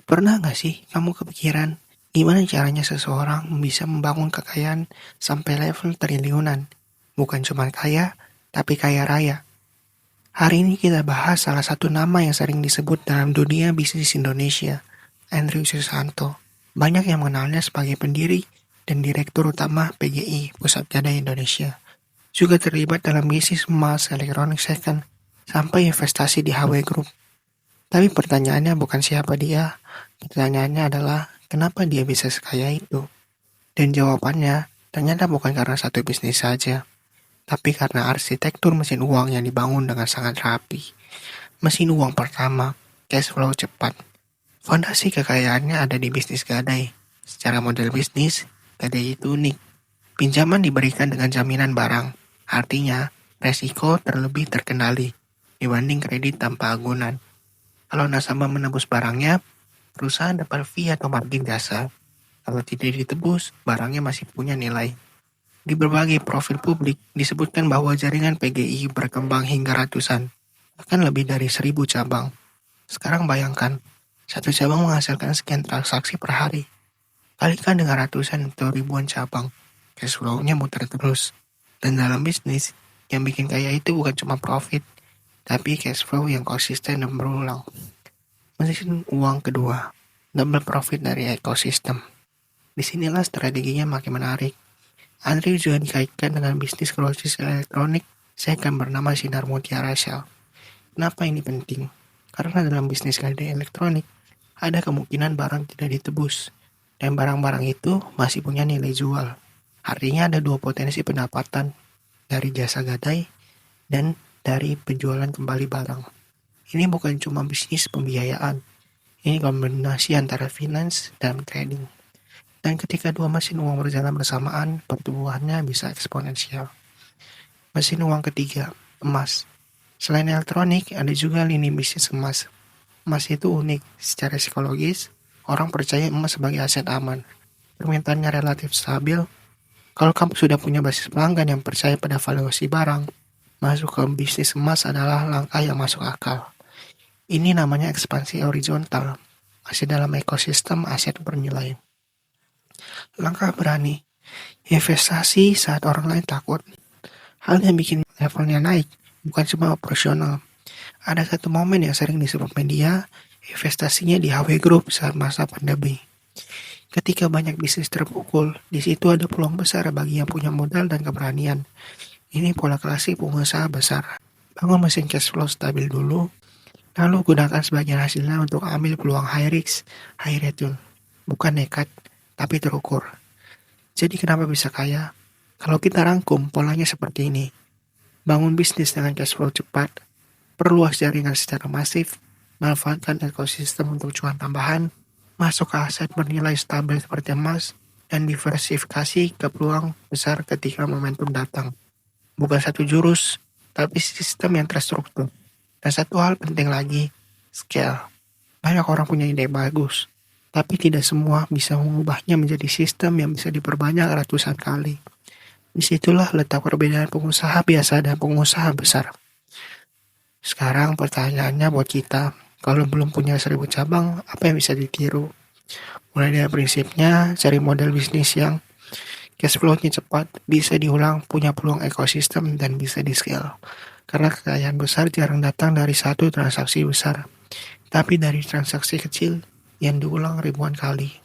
Pernah nggak sih kamu kepikiran gimana caranya seseorang bisa membangun kekayaan sampai level triliunan? Bukan cuma kaya, tapi kaya raya. Hari ini kita bahas salah satu nama yang sering disebut dalam dunia bisnis Indonesia, Andrew Susanto. Banyak yang mengenalnya sebagai pendiri dan direktur utama PGI, Pusat Gadai Indonesia. Juga terlibat dalam bisnis emas, elektronik second, sampai investasi di HW Group. Tapi pertanyaannya bukan siapa dia, pertanyaannya adalah kenapa dia bisa sekaya itu. Dan jawabannya ternyata bukan karena satu bisnis saja, tapi karena arsitektur mesin uang yang dibangun dengan sangat rapi. Mesin uang pertama, cash flow cepat. Fondasi kekayaannya ada di bisnis gadai. Secara model bisnis, gadai itu unik. Pinjaman diberikan dengan jaminan barang, artinya resiko terlebih terkendali dibanding kredit tanpa agunan. Kalau nasabah menebus barangnya, perusahaan dapat fee atau margin jasa. Kalau tidak ditebus, barangnya masih punya nilai. Di berbagai profil publik disebutkan bahwa jaringan PGI berkembang hingga ratusan, bahkan lebih dari 1.000 cabang. Sekarang bayangkan, satu cabang menghasilkan sekian transaksi per hari. Kalikan dengan ratusan atau ribuan cabang, cash flow-nya muter terus. Dan dalam bisnis, yang bikin kaya itu bukan cuma profit, tapi cash flow yang konsisten dan berulang. Mesin uang kedua, double profit dari ekosistem. Disinilah strateginya makin menarik. Andrew juga dikaitkan dengan bisnis grosis elektronik second bernama Sinar Mutiara Shell. Kenapa ini penting? Karena dalam bisnis gadai elektronik, ada kemungkinan barang tidak ditebus, dan barang-barang itu masih punya nilai jual. Artinya ada dua potensi pendapatan, dari jasa gadai dan dari penjualan kembali barang. Ini bukan cuma bisnis pembiayaan, ini kombinasi antara finance dan trading. Dan ketika dua mesin uang berjalan bersamaan, pertumbuhannya bisa eksponensial. Mesin uang ketiga, emas. Selain elektronik, ada juga lini bisnis emas. Emas itu unik, secara psikologis, orang percaya emas sebagai aset aman. Permintaannya relatif stabil. Kalau kamu sudah punya basis pelanggan yang percaya pada valuasi barang, masuk ke bisnis emas adalah langkah yang masuk akal. Ini namanya ekspansi horizontal, masih dalam ekosistem aset bernilai. Langkah berani, investasi saat orang lain takut. Hal yang bikin levelnya naik, bukan cuma operasional. Ada satu momen yang sering disebut media, investasinya di HW Group saat masa pandemi. Ketika banyak bisnis terpukul, di situ ada peluang besar bagi yang punya modal dan keberanian. Ini pola klasik pengusaha besar. Bangun mesin cash flow stabil dulu, lalu gunakan sebagian hasilnya untuk ambil peluang high risk, high return. Bukan nekat, tapi terukur. Jadi kenapa bisa kaya? Kalau kita rangkum, polanya seperti ini. Bangun bisnis dengan cash flow cepat, perluas jaringan secara masif, manfaatkan ekosistem untuk cuan tambahan, masuk ke aset bernilai stabil seperti emas, dan diversifikasi ke peluang besar ketika momentum datang. Bukan satu jurus, tapi sistem yang terstruktur. Dan satu hal penting lagi, scale. Banyak orang punya ide bagus, tapi tidak semua bisa mengubahnya menjadi sistem yang bisa diperbanyak ratusan kali. Disitulah letak perbedaan pengusaha biasa dan pengusaha besar. Sekarang pertanyaannya buat kita, kalau belum punya 1.000 cabang, apa yang bisa ditiru? Mulai dari prinsipnya, cari model bisnis yang cash flow-nya cepat, bisa diulang, punya peluang ekosistem, dan bisa di-scale. Karena kekayaan besar jarang datang dari satu transaksi besar, tapi dari transaksi kecil yang diulang ribuan kali.